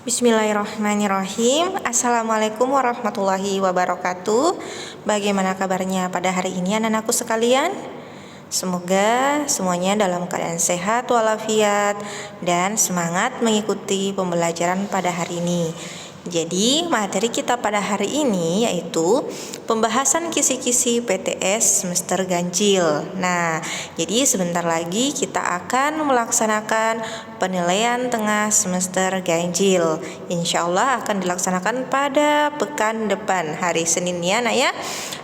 Bismillahirrahmanirrahim. Assalamualaikum warahmatullahi wabarakatuh. Bagaimana kabarnya pada hari ini anak-anakku sekalian? Semoga semuanya dalam keadaan sehat walafiat dan semangat mengikuti pembelajaran pada hari ini. Jadi materi kita pada hari ini yaitu pembahasan kisi-kisi PTS semester ganjil. Nah, jadi sebentar lagi kita akan melaksanakan penilaian tengah semester ganjil. Insya Allah akan dilaksanakan pada pekan depan hari Senin ya nak ya.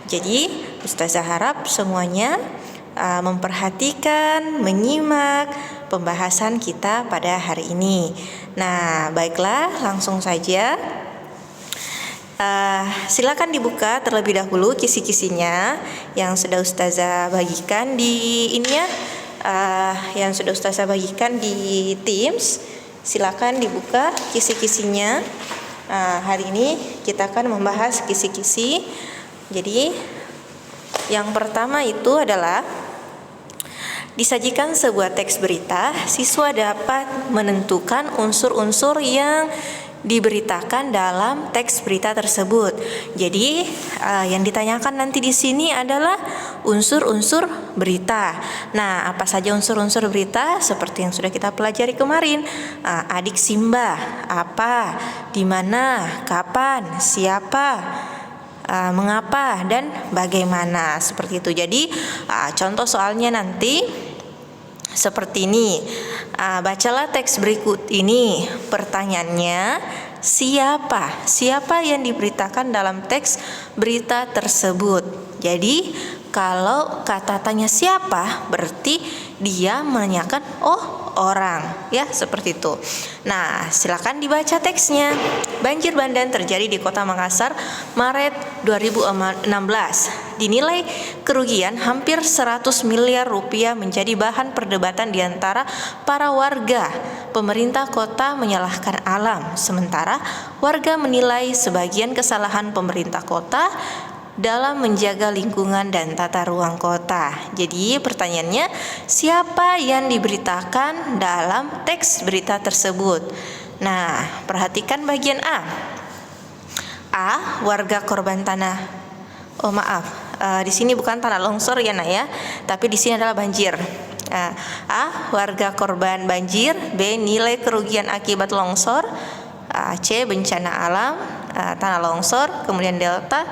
Jadi Ustazah harap semuanya memperhatikan, menyimak pembahasan kita pada hari ini. Nah, baiklah, langsung saja. Silakan dibuka terlebih dahulu kisi-kisinya yang sudah Ustazah bagikan di ini ya, yang sudah Ustazah bagikan di Teams. Silakan dibuka kisi-kisinya. Hari ini kita akan membahas kisi-kisi. Jadi yang pertama itu adalah disajikan sebuah teks berita, siswa dapat menentukan unsur-unsur yang diberitakan dalam teks berita tersebut. Jadi yang ditanyakan nanti di sini adalah unsur-unsur berita. Nah, apa saja unsur-unsur berita? Seperti yang sudah kita pelajari kemarin. Adik Simba, apa, di mana, kapan, siapa, mengapa dan bagaimana, seperti itu. Jadi contoh soalnya nanti seperti ini. Bacalah teks berikut ini. Pertanyaannya, siapa yang diberitakan dalam teks berita tersebut. Jadi kalau kata tanya siapa berarti dia menanyakan orang ya, seperti itu. Nah, silakan dibaca teksnya. Banjir bandang terjadi di Kota Makassar Maret 2016. Dinilai kerugian hampir 100 miliar rupiah menjadi bahan perdebatan di antara para warga. Pemerintah kota menyalahkan alam, sementara warga menilai sebagian kesalahan pemerintah kota dalam menjaga lingkungan dan tata ruang kota. Jadi pertanyaannya, siapa yang diberitakan dalam teks berita tersebut? Nah, perhatikan bagian A. Warga korban tanah. Di sini bukan tanah longsor ya nak ya, tapi di sini adalah banjir. A. Warga korban banjir. B. Nilai kerugian akibat longsor. C. Bencana alam, tanah longsor. Kemudian delta,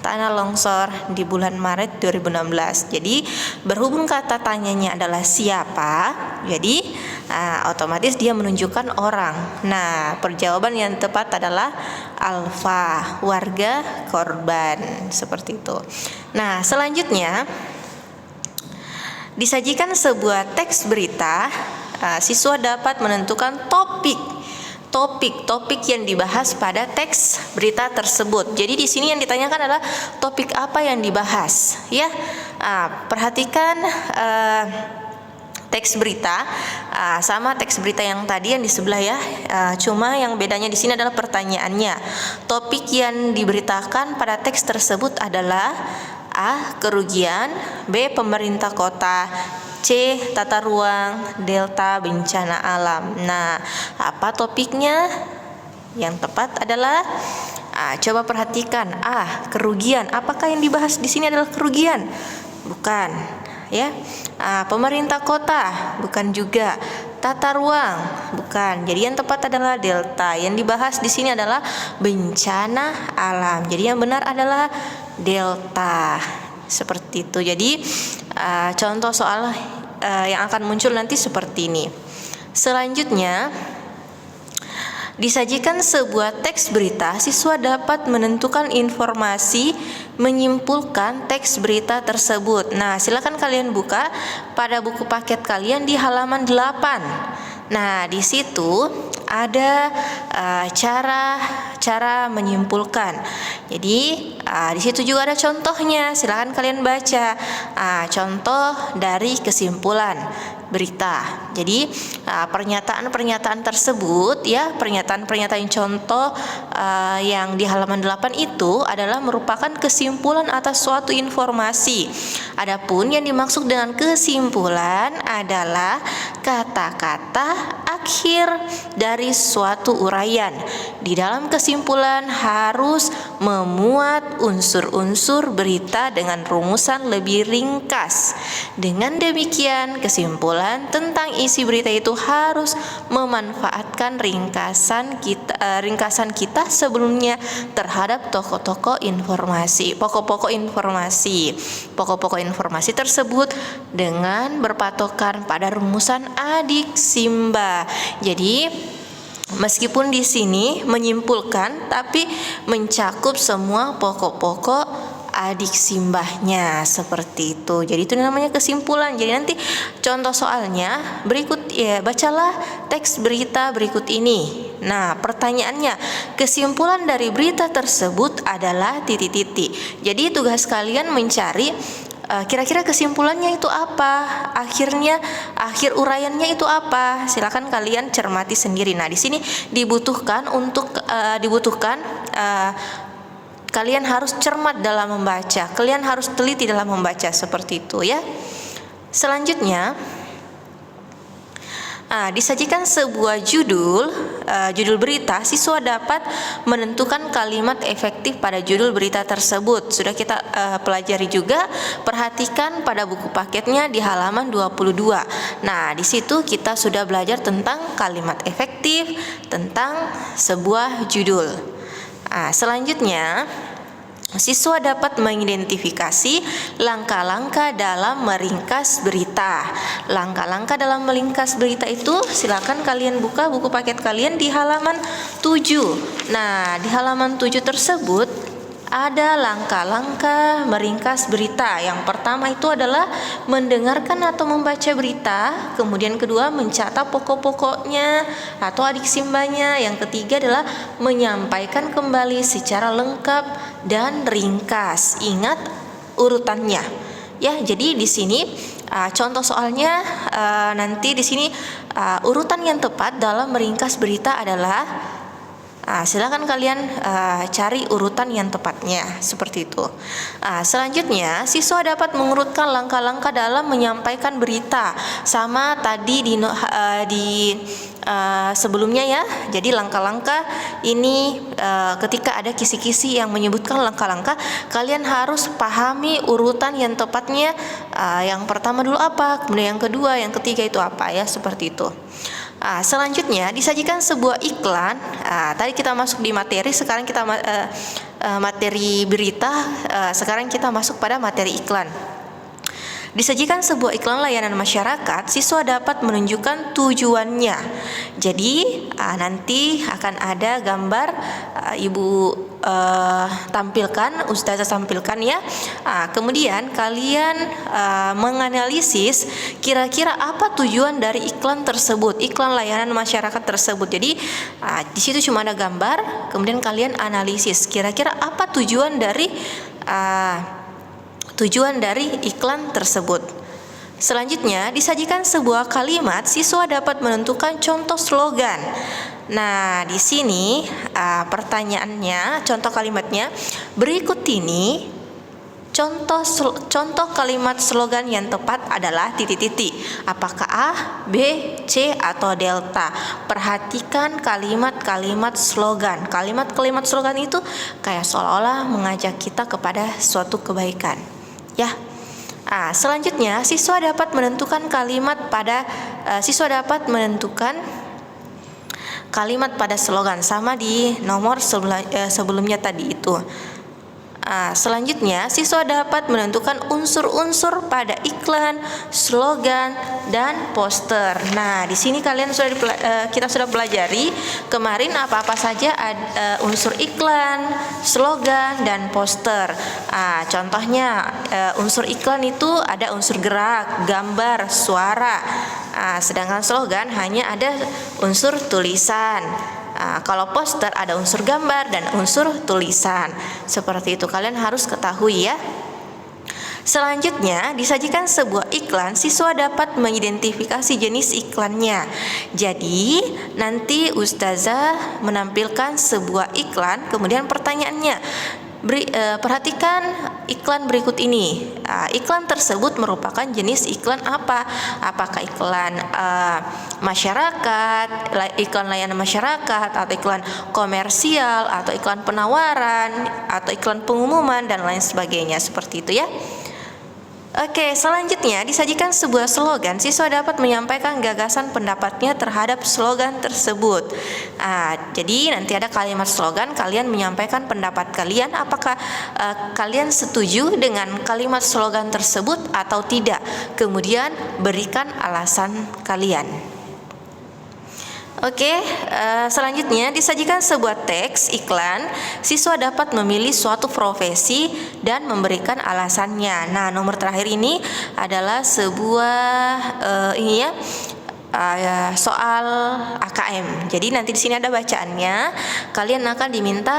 tanah longsor di bulan Maret 2016. Jadi berhubung kata tanyanya adalah siapa, jadi otomatis dia menunjukkan orang. Nah, perjawaban yang tepat adalah alfa, warga korban, seperti itu. Nah, selanjutnya disajikan sebuah teks berita, siswa dapat menentukan topik yang dibahas pada teks berita tersebut. Jadi di sini yang ditanyakan adalah topik apa yang dibahas, ya. Perhatikan teks berita sama teks berita yang tadi yang di sebelah ya. Cuma yang bedanya di sini adalah pertanyaannya. Topik yang diberitakan pada teks tersebut adalah A. Kerugian, B. Pemerintah kota, C. Tata ruang, delta bencana alam. Nah, apa topiknya? Yang tepat adalah coba perhatikan. Kerugian. Apakah yang dibahas di sini adalah kerugian? Bukan, ya. Pemerintah kota, bukan juga. Tata ruang, bukan. Jadi yang tepat adalah delta. Yang dibahas di sini adalah bencana alam. Jadi yang benar adalah delta. Seperti itu. Jadi contoh soal yang akan muncul nanti seperti ini. Selanjutnya, disajikan sebuah teks berita, siswa dapat menentukan informasi, menyimpulkan teks berita tersebut. Nah, silakan kalian buka pada buku paket kalian di halaman 8. Nah, di situ ada cara menyimpulkan. Jadi di situ juga ada contohnya. Silakan kalian baca. Contoh dari kesimpulan. berita. Jadi pernyataan-pernyataan tersebut ya, pernyataan-pernyataan contoh yang di halaman 8 itu adalah merupakan kesimpulan atas suatu informasi. Adapun yang dimaksud dengan kesimpulan adalah kata-kata akhir dari suatu uraian. Di dalam kesimpulan harus memuat unsur-unsur berita dengan rumusan lebih ringkas. Dengan demikian, kesimpulan tentang isi berita itu harus memanfaatkan ringkasan kita sebelumnya terhadap pokok-pokok informasi tersebut dengan berpatokan pada rumusan adiksimba. Jadi meskipun di sini menyimpulkan, tapi mencakup semua pokok-pokok adiksimbahnya seperti itu. Jadi itu namanya kesimpulan. Jadi nanti contoh soalnya berikut ya, bacalah teks berita berikut ini. Nah, pertanyaannya, kesimpulan dari berita tersebut adalah titik-titik. Jadi tugas kalian mencari kira-kira kesimpulannya itu apa? Akhir uraiannya itu apa? Silakan kalian cermati sendiri. Nah, di sini dibutuhkan kalian harus cermat dalam membaca. Kalian harus teliti dalam membaca seperti itu ya. Selanjutnya, disajikan sebuah judul berita, siswa dapat menentukan kalimat efektif pada judul berita tersebut. Sudah kita pelajari juga, perhatikan pada buku paketnya di halaman 22. Nah, di situ kita sudah belajar tentang kalimat efektif, tentang sebuah judul. Selanjutnya, siswa dapat mengidentifikasi langkah-langkah dalam meringkas berita. Langkah-langkah dalam meringkas berita itu silakan kalian buka buku paket kalian di halaman 7. Nah, di halaman 7 tersebut ada langkah-langkah meringkas berita. Yang pertama itu adalah mendengarkan atau membaca berita. Kemudian kedua, mencatat pokok-pokoknya atau adiksimbanya. Yang ketiga adalah menyampaikan kembali secara lengkap dan ringkas. Ingat urutannya. Ya, jadi di sini contoh soalnya nanti di sini urutan yang tepat dalam meringkas berita adalah silakan kalian cari urutan yang tepatnya seperti itu. Selanjutnya, siswa dapat mengurutkan langkah-langkah dalam menyampaikan berita. Sama tadi di sebelumnya ya. Jadi langkah-langkah ini ketika ada kisi-kisi yang menyebutkan langkah-langkah, kalian harus pahami urutan yang tepatnya. Yang pertama dulu apa, kemudian yang kedua, yang ketiga itu apa ya, seperti itu. Selanjutnya disajikan sebuah iklan. Tadi kita masuk di materi, sekarang kita materi berita, sekarang kita masuk pada materi iklan. Disajikan sebuah iklan layanan masyarakat, siswa dapat menunjukkan tujuannya. Jadi nanti akan ada gambar ibu tampilkan, ustazah tampilkan ya. Kemudian kalian menganalisis kira-kira apa tujuan dari iklan tersebut, iklan layanan masyarakat tersebut. Jadi di situ cuma ada gambar, kemudian kalian analisis kira-kira apa tujuan dari iklan tersebut. Selanjutnya, disajikan sebuah kalimat, siswa dapat menentukan contoh slogan. Nah, di sini pertanyaannya, contoh kalimatnya, berikut ini contoh kalimat slogan yang tepat adalah titik-titik. Apakah A, B, C, atau delta? Perhatikan kalimat-kalimat slogan. Kalimat-kalimat slogan itu kayak seolah-olah mengajak kita kepada suatu kebaikan. Ya. Selanjutnya, siswa dapat menentukan kalimat pada slogan, sama di nomor sebelumnya tadi itu. Selanjutnya, siswa dapat menentukan unsur-unsur pada iklan, slogan, dan poster. Nah, di sini kita sudah pelajari kemarin apa-apa saja unsur iklan, slogan, dan poster. Contohnya unsur iklan itu ada unsur gerak, gambar, suara. Sedangkan slogan hanya ada unsur tulisan. Kalau poster ada unsur gambar dan unsur tulisan. Seperti itu, kalian harus ketahui ya. Selanjutnya, disajikan sebuah iklan, siswa dapat mengidentifikasi jenis iklannya. Jadi, nanti ustazah menampilkan sebuah iklan, kemudian pertanyaannya, perhatikan iklan berikut ini. Iklan tersebut merupakan jenis iklan apa? Apakah iklan masyarakat, iklan layanan masyarakat, atau iklan komersial, atau iklan penawaran, atau iklan pengumuman, dan lain sebagainya. Seperti itu ya. Oke, selanjutnya disajikan sebuah slogan. Siswa dapat menyampaikan gagasan pendapatnya terhadap slogan tersebut. Jadi nanti ada kalimat slogan, kalian menyampaikan pendapat kalian. Apakah kalian setuju dengan kalimat slogan tersebut atau tidak? Kemudian berikan alasan kalian. Oke, selanjutnya disajikan sebuah teks iklan. Siswa dapat memilih suatu profesi dan memberikan alasannya. Nah, nomor terakhir ini adalah sebuah soal AKM. Jadi nanti di sini ada bacaannya. Kalian akan diminta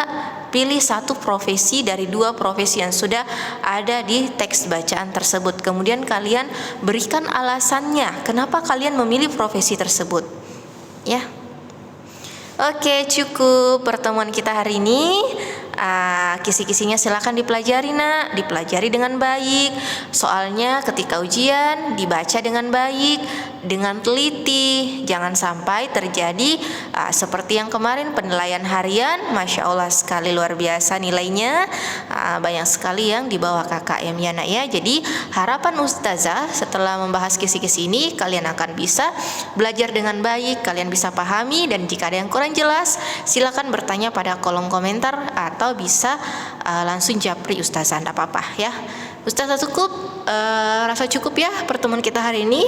pilih satu profesi dari dua profesi yang sudah ada di teks bacaan tersebut. Kemudian kalian berikan alasannya kenapa kalian memilih profesi tersebut. Ya. Oke, cukup pertemuan kita hari ini. Kisi-kisinya silakan dipelajari nak, dipelajari dengan baik. Soalnya ketika ujian dibaca dengan baik, dengan teliti. Jangan sampai terjadi seperti yang kemarin penilaian harian, Masya Allah sekali luar biasa nilainya, banyak sekali yang di bawah KKM ya nak ya. Jadi harapan ustazah setelah membahas kisi-kisi ini, kalian akan bisa belajar dengan baik, kalian bisa pahami, dan jika ada yang kurang jelas silakan bertanya pada kolom komentar atau bisa langsung japri ustazah, tidak apa-apa ya. Ustazah rasa cukup ya pertemuan kita hari ini.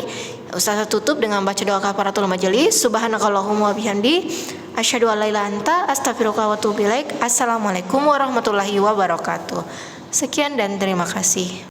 Ustazah tutup dengan baca doa kafaratul majelis. Subhanakallahumma wa bihamdi, asyhadu an la ilaha illa anta, astaghfiruka wa atubu ilaik. Assalamualaikum warahmatullahi wabarakatuh. Sekian dan terima kasih.